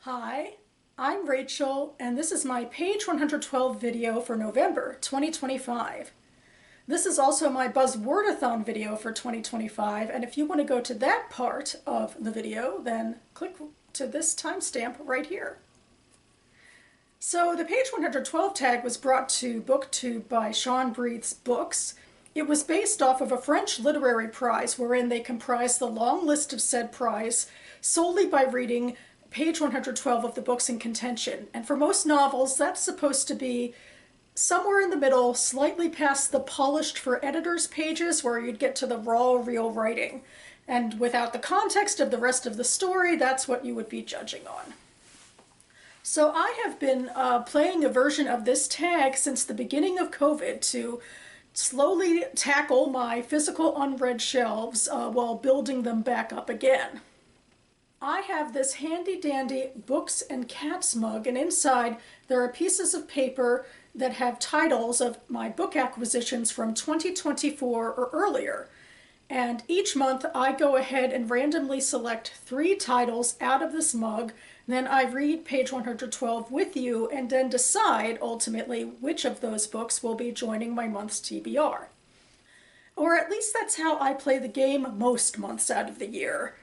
Hi, I'm Rachel, and this is my page 112 video for November 2025. This is also my Buzzwordathon video for 2025, and if you want to go to that part of the video, then click to this timestamp right here. So the page 112 tag was brought to BookTube by Sean Breathe's Books. It was based off of a French literary prize wherein they comprised the long list of said prize solely by reading page 112 of the books in contention. And for most novels, that's supposed to be somewhere in the middle, slightly past the polished for editors pages where you'd get to the raw, real writing. And without the context of the rest of the story, that's what you would be judging on. So I have been playing a version of this tag since the beginning of COVID to slowly tackle my physical unread shelves while building them back up again. I have this handy dandy books and cats mug, and inside there are pieces of paper that have titles of my book acquisitions from 2024 or earlier. And each month I go ahead and randomly select 3 titles out of this mug. Then I read page 112 with you and then decide ultimately which of those books will be joining my month's TBR. Or at least that's how I play the game most months out of the year.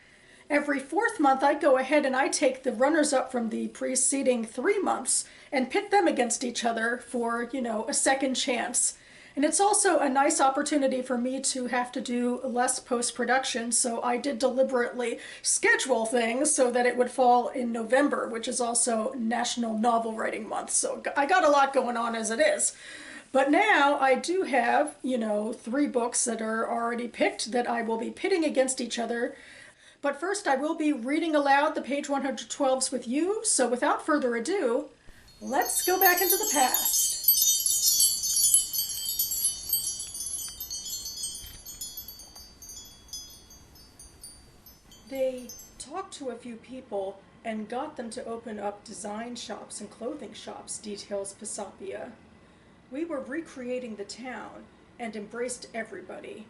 Every 4th month I go ahead and I take the runners-up from the preceding 3 months and pit them against each other for, a second chance. And it's also a nice opportunity for me to have to do less post-production, so I did deliberately schedule things so that it would fall in November, which is also National Novel Writing Month. So I got a lot going on as it is. But now I do have, 3 books that are already picked that I will be pitting against each other. But first I will be reading aloud the page 112s with you, so without further ado, let's go back into the past. They talked to a few people and got them to open up design shops and clothing shops, details Pisapia. We were recreating the town and embraced everybody.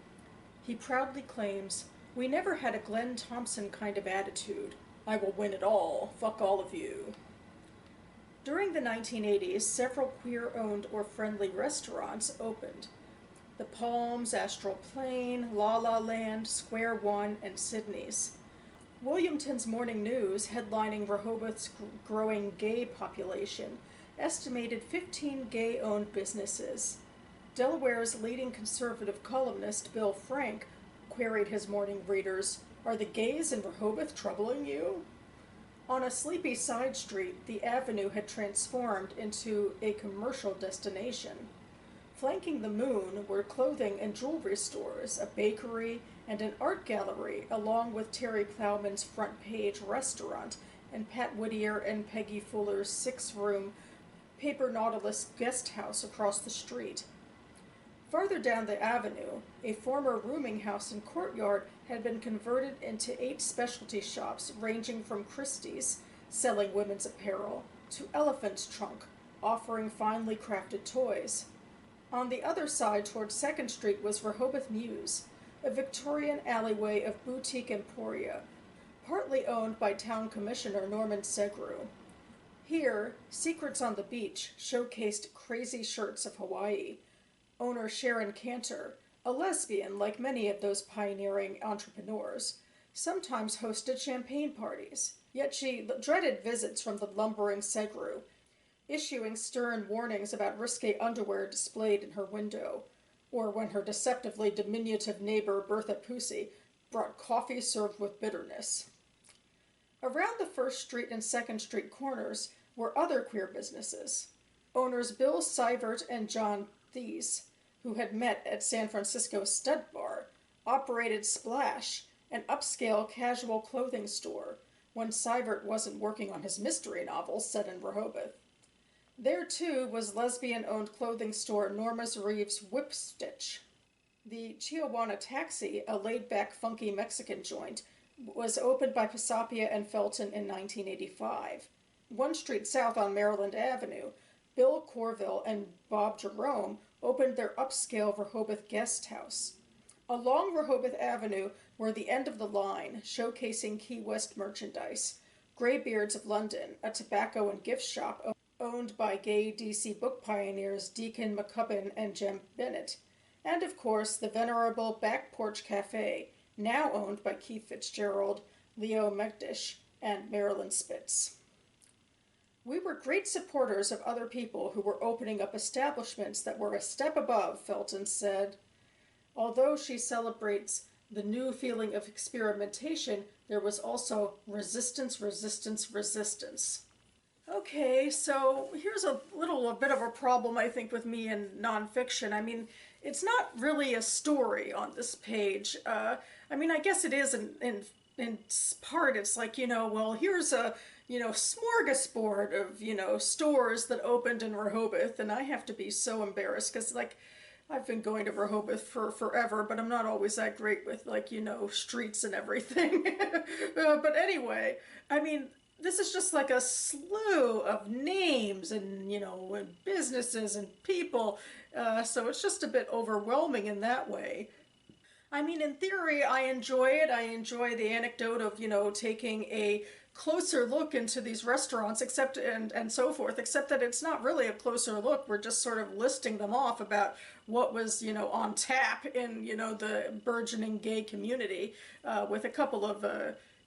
He proudly claims, "We never had a Glenn Thompson kind of attitude. I will win it all. Fuck all of you." During the 1980s, several queer-owned or friendly restaurants opened. The Palms, Astral Plain, La La Land, Square One, and Sydney's. Williamton's Morning News, headlining Rehoboth's growing gay population, estimated 15 gay-owned businesses. Delaware's leading conservative columnist, Bill Frank, queried his morning readers, "Are the gays in Rehoboth troubling you?" On a sleepy side street, the avenue had transformed into a commercial destination. Flanking the Moon were clothing and jewelry stores, a bakery, and an art gallery, along with Terry Plowman's Front Page restaurant and Pat Whittier and Peggy Fuller's 6-room Paper Nautilus guest house across the street. Farther down the avenue, a former rooming house and courtyard had been converted into 8 specialty shops ranging from Christie's, selling women's apparel, to Elephant's Trunk, offering finely crafted toys. On the other side toward 2nd Street was Rehoboth Mews, a Victorian alleyway of boutique emporia, partly owned by Town Commissioner Norman Segru. Here, Secrets on the Beach showcased crazy shirts of Hawaii. Owner Sharon Cantor, a lesbian like many of those pioneering entrepreneurs, sometimes hosted champagne parties, yet she dreaded visits from the lumbering Segru, issuing stern warnings about risque underwear displayed in her window, or when her deceptively diminutive neighbor Bertha Pusey brought coffee served with bitterness. Around the 1st Street and 2nd Street corners were other queer businesses. Owners Bill Seivert and John Thies, who had met at San Francisco Stud Bar, operated Splash, an upscale casual clothing store, when Seivert wasn't working on his mystery novel set in Rehoboth. There, too, was lesbian-owned clothing store Norma Reeves' Whipstitch. The Chihuahua Taxi, a laid-back, funky Mexican joint, was opened by Pisapia and Felton in 1985. 1 street south on Maryland Avenue, Bill Corville and Bob Jerome opened their upscale Rehoboth guest house. Along Rehoboth Avenue were the end of the line, showcasing Key West merchandise. Greybeards of London, a tobacco and gift shop owned by gay DC book pioneers Deacon McCubbin and Jem Bennett, and of course the venerable Back Porch Cafe, now owned by Keith Fitzgerald, Leo Megdish, and Marilyn Spitz. We were great supporters of other people who were opening up establishments that were a step above, Felton said. Although she celebrates the new feeling of experimentation, there was also resistance, resistance, resistance. Okay, so here's a bit of a problem, I think, with me in nonfiction. I mean, it's not really a story on this page. I guess it is in part. It's like, well, here's a, smorgasbord of, stores that opened in Rehoboth, and I have to be so embarrassed because, like, I've been going to Rehoboth for forever, but I'm not always that great with, like, streets and everything. But anyway, I mean, this is just like a slew of names and, and businesses and people. So it's just a bit overwhelming in that way. I mean, in theory, I enjoy it. I enjoy the anecdote of, taking a closer look into these restaurants, and so forth, except that it's not really a closer look. We're just sort of listing them off about what was, on tap in, the burgeoning gay community, with a couple of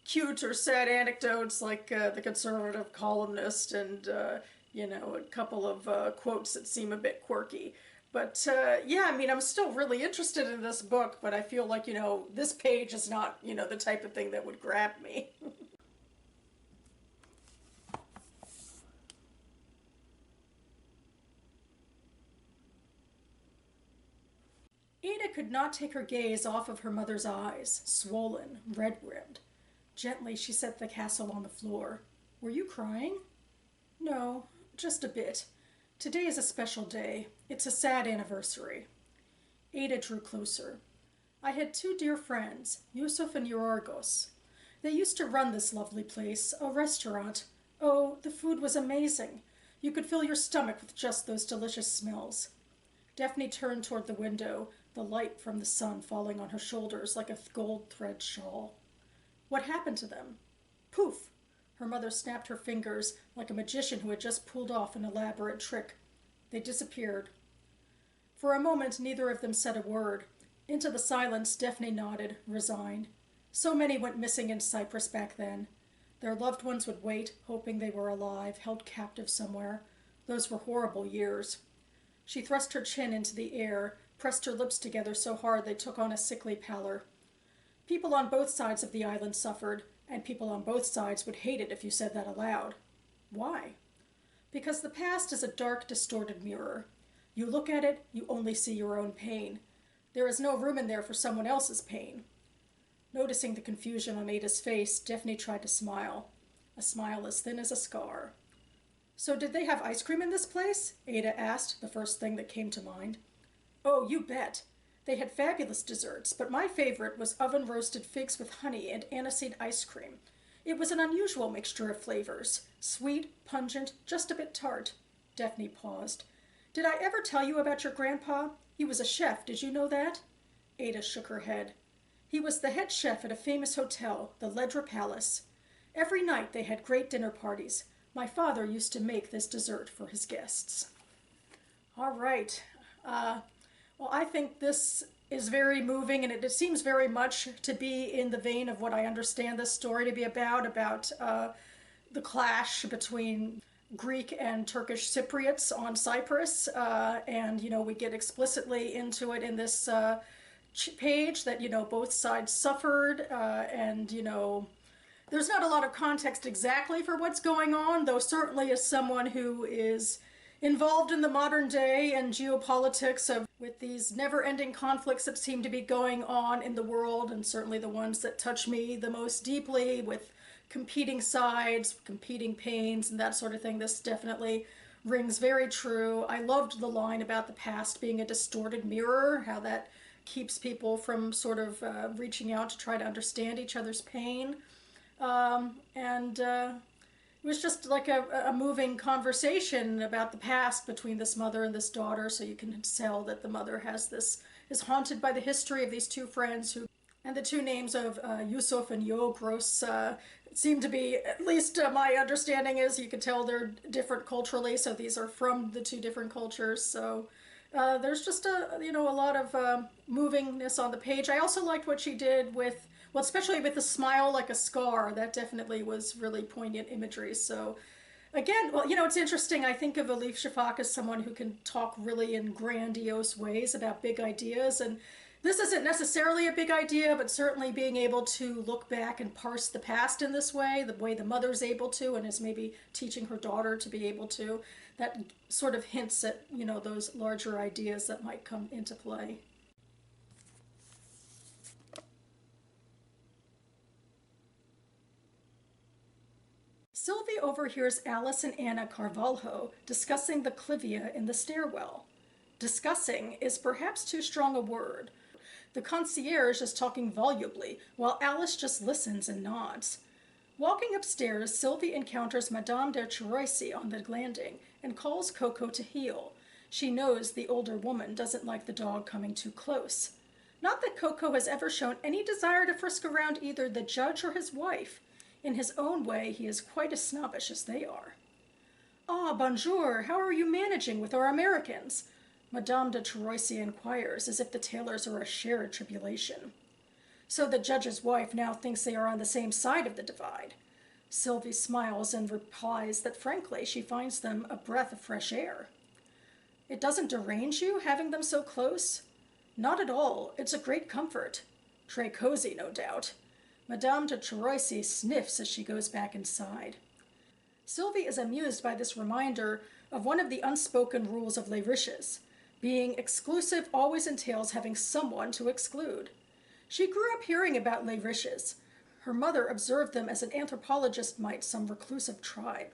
cute or sad anecdotes like the conservative columnist and, a couple of quotes that seem a bit quirky. But yeah, I mean, I'm still really interested in this book, but I feel like, this page is not, the type of thing that would grab me. Ada could not take her gaze off of her mother's eyes, swollen, red-rimmed. Gently, she set the castle on the floor. Were you crying? No, just a bit. Today is a special day. It's a sad anniversary. Ada drew closer. I had two dear friends, Yusuf and Yorgos. They used to run this lovely place, a restaurant. Oh, the food was amazing. You could fill your stomach with just those delicious smells. Daphne turned toward the window, the light from the sun falling on her shoulders like a gold thread shawl. What happened to them? Poof! Her mother snapped her fingers like a magician who had just pulled off an elaborate trick. They disappeared. For a moment, neither of them said a word. Into the silence, Daphne nodded, resigned. So many went missing in Cyprus back then. Their loved ones would wait, hoping they were alive, held captive somewhere. Those were horrible years. She thrust her chin into the air, pressed her lips together so hard they took on a sickly pallor. People on both sides of the island suffered, and people on both sides would hate it if you said that aloud. Why? Because the past is a dark, distorted mirror. You look at it, you only see your own pain. There is no room in there for someone else's pain. Noticing the confusion on Ada's face, Daphne tried to smile. A smile as thin as a scar. So did they have ice cream in this place? Ada asked, the first thing that came to mind. Oh, you bet. They had fabulous desserts, but my favorite was oven-roasted figs with honey and aniseed ice cream. It was an unusual mixture of flavors. Sweet, pungent, just a bit tart. Daphne paused. Did I ever tell you about your grandpa? He was a chef, did you know that? Ada shook her head. He was the head chef at a famous hotel, the Ledra Palace. Every night they had great dinner parties. My father used to make this dessert for his guests. All right. Well, I think this is very moving, and it seems very much to be in the vein of what I understand this story to be about the clash between Greek and Turkish Cypriots on Cyprus. And, we get explicitly into it in this page that, both sides suffered, and, there's not a lot of context exactly for what's going on, though certainly as someone who is involved in the modern day and geopolitics with these never-ending conflicts that seem to be going on in the world, and certainly the ones that touch me the most deeply with competing sides, competing pains, and that sort of thing, this definitely rings very true. I loved the line about the past being a distorted mirror, how that keeps people from sort of reaching out to try to understand each other's pain. It was just like a moving conversation about the past between this mother and this daughter, so you can tell that the mother is haunted by the history of these two friends who And the two names of Yusuf and Yogros seem to be, at least my understanding is, you can tell they're different culturally, so these are from the two different cultures. So there's just a lot of movingness on the page. I also liked what she did with, well, especially with the smile like a scar. That definitely was really poignant imagery. So again, well, it's interesting. I think of Elif Shafak as someone who can talk really in grandiose ways about big ideas, and this isn't necessarily a big idea, but certainly being able to look back and parse the past in this way, the way the mother's able to, and is maybe teaching her daughter to be able to, that sort of hints at, those larger ideas that might come into play. Sylvie overhears Alice and Anna Carvalho discussing the clivia in the stairwell. Discussing is perhaps too strong a word. The concierge is talking volubly, while Alice just listens and nods. Walking upstairs, Sylvie encounters Madame de Cheroisy on the landing and calls Coco to heel. She knows the older woman doesn't like the dog coming too close. Not that Coco has ever shown any desire to frisk around either the judge or his wife. In his own way, he is quite as snobbish as they are. "Ah, bonjour, how are you managing with our Americans?" Madame de Cheroisy inquires, as if the Taylors are a shared tribulation. So the judge's wife now thinks they are on the same side of the divide. Sylvie smiles and replies that frankly she finds them a breath of fresh air. "It doesn't derange you, having them so close?" "Not at all. It's a great comfort." Très cozy, no doubt. Madame de Cheroisy sniffs as she goes back inside. Sylvie is amused by this reminder of one of the unspoken rules of Les Riches. Being exclusive always entails having someone to exclude. She grew up hearing about Les Riches. Her mother observed them as an anthropologist might some reclusive tribe.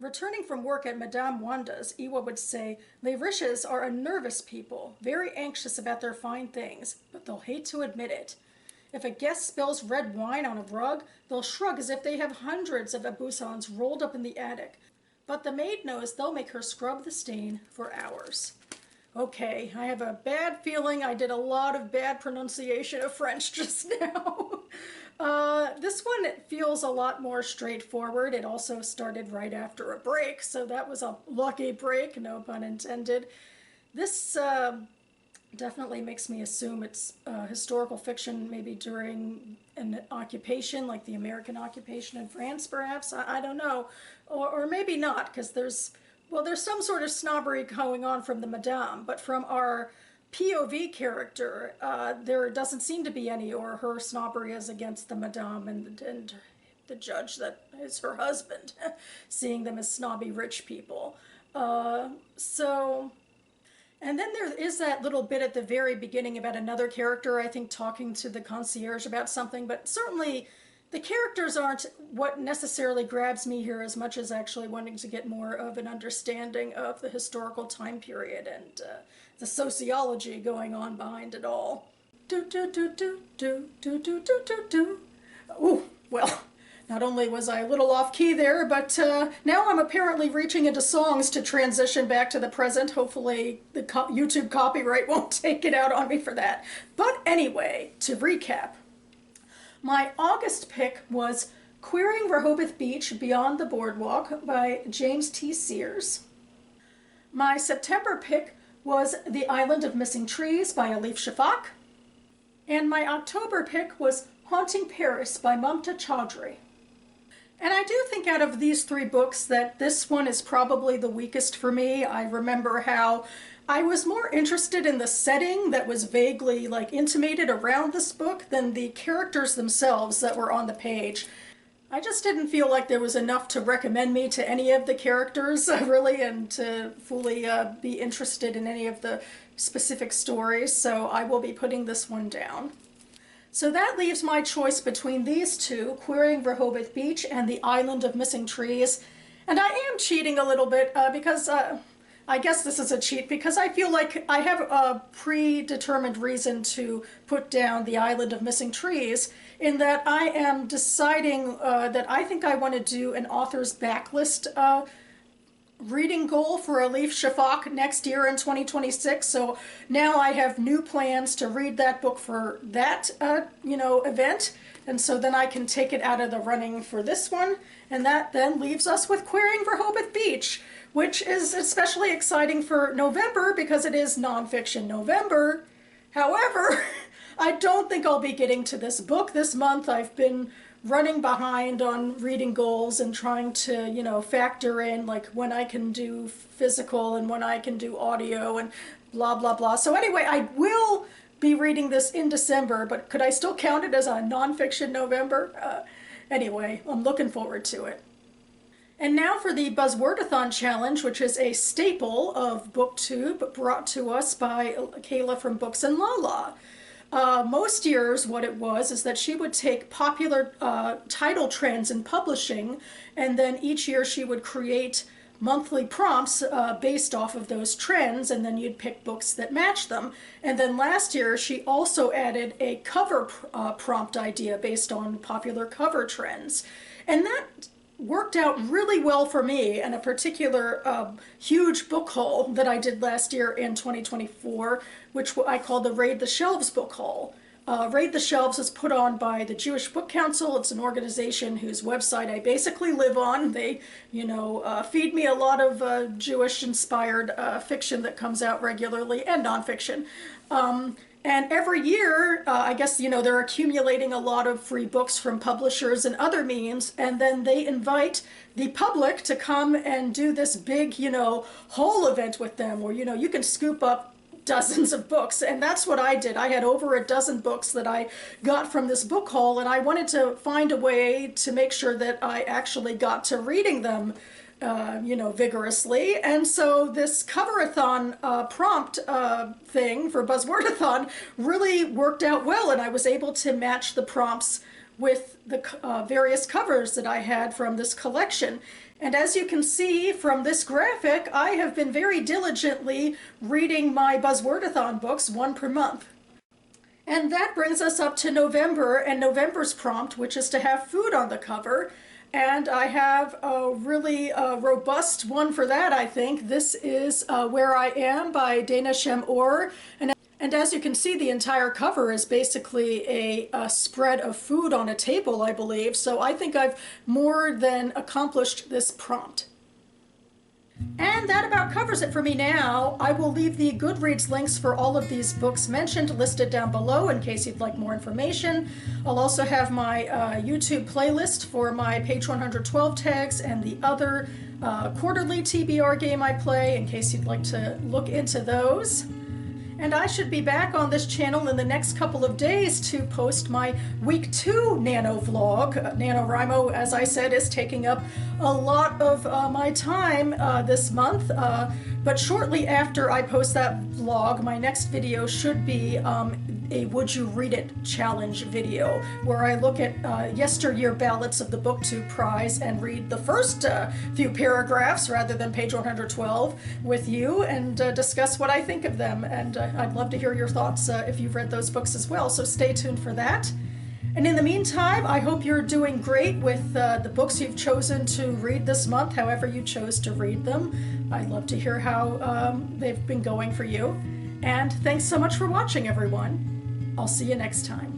Returning from work at Madame Wanda's, Iwa would say, "Les Riches are a nervous people, very anxious about their fine things, but they'll hate to admit it. If a guest spills red wine on a rug, they'll shrug as if they have hundreds of abusons rolled up in the attic. But the maid knows they'll make her scrub the stain for hours." Okay, I have a bad feeling I did a lot of bad pronunciation of French just now. This one, it feels a lot more straightforward. It also started right after a break, so that was a lucky break, no pun intended. This definitely makes me assume it's historical fiction, maybe during an occupation, like the American occupation in France, perhaps. I don't know. Or maybe not, because there's some sort of snobbery going on from the Madame, but from our POV character, there doesn't seem to be any, or her snobbery is against the Madame and the judge that is her husband, seeing them as snobby rich people. And then there is that little bit at the very beginning about another character, I think, talking to the concierge about something, but certainly the characters aren't what necessarily grabs me here as much as actually wanting to get more of an understanding of the historical time period and the sociology going on behind it all. Do do do do do do do do do do. Ooh, well, not only was I a little off key there, but now I'm apparently reaching into songs to transition back to the present. Hopefully the YouTube copyright won't take it out on me for that. But anyway, to recap, my August pick was Queering Rehoboth Beach Beyond the Boardwalk by James T. Sears. My September pick was The Island of Missing Trees by Elif Shafak. And my October pick was Haunting Paris by Mamta Chaudhry. And I do think out of these three books that this one is probably the weakest for me. I remember how I was more interested in the setting that was vaguely intimated around this book than the characters themselves that were on the page. I just didn't feel like there was enough to recommend me to any of the characters, really, and to fully be interested in any of the specific stories, so I will be putting this one down. So that leaves my choice between these two, Queering Rehoboth Beach and The Island of Missing Trees. And I am cheating a little bit because I guess this is a cheat because I feel like I have a predetermined reason to put down The Island of Missing Trees, in that I am deciding that I think I want to do an author's backlist reading goal for Elif Shafak next year in 2026. So now I have new plans to read that book for that, event. And so then I can take it out of the running for this one. And that then leaves us with Querying for Hope at Beach, which is especially exciting for November because it is Nonfiction November. However, I don't think I'll be getting to this book this month. I've been running behind on reading goals and trying to, factor in like when I can do physical and when I can do audio and blah, blah, blah. So anyway, I will be reading this in December, but could I still count it as a Nonfiction November? Anyway, I'm looking forward to it. And now for the Buzzwordathon challenge, which is a staple of BookTube brought to us by Kayla from Books and Lala. Most years what it was is that she would take popular title trends in publishing, and then each year she would create monthly prompts based off of those trends, and then you'd pick books that match them. And then last year she also added a cover prompt idea based on popular cover trends. And that worked out really well for me, and a particular huge book haul that I did last year in 2024, which I call the Raid the Shelves book haul. Raid the Shelves is put on by the Jewish Book Council. It's an organization whose website I basically live on. They, feed me a lot of Jewish-inspired fiction that comes out regularly, and nonfiction. And every year, I guess, they're accumulating a lot of free books from publishers and other means, and then they invite the public to come and do this big, haul event with them where, you can scoop up dozens of books. And that's what I did. I had over a dozen books that I got from this book haul, and I wanted to find a way to make sure that I actually got to reading them vigorously. And so this coverathon prompt thing for Buzzwordathon really worked out well, and I was able to match the prompts with the various covers that I had from this collection. And as you can see from this graphic, I have been very diligently reading my Buzzwordathon books, one per month. And that brings us up to November, and November's prompt, which is to have food on the cover. And I have a really robust one for that, I think. This is Where I Am by Dana Shem-Or. And as you can see, the entire cover is basically a spread of food on a table, I believe. So I think I've more than accomplished this prompt. And that about covers it for me now. I will leave the Goodreads links for all of these books mentioned listed down below in case you'd like more information. I'll also have my YouTube playlist for my page 112 tags and the other quarterly TBR game I play in case you'd like to look into those. And I should be back on this channel in the next couple of days to post my week 2 Nano vlog. NaNoWriMo, as I said, is taking up a lot of my time this month. But shortly after I post that vlog, my next video should be a Would You Read It challenge video, where I look at yesteryear ballots of the BookTube Prize and read the first few paragraphs rather than page 112 with you and discuss what I think of them. And I'd love to hear your thoughts if you've read those books as well, so stay tuned for that. And in the meantime, I hope you're doing great with the books you've chosen to read this month, however you chose to read them. I'd love to hear how they've been going for you. And thanks so much for watching, everyone. I'll see you next time.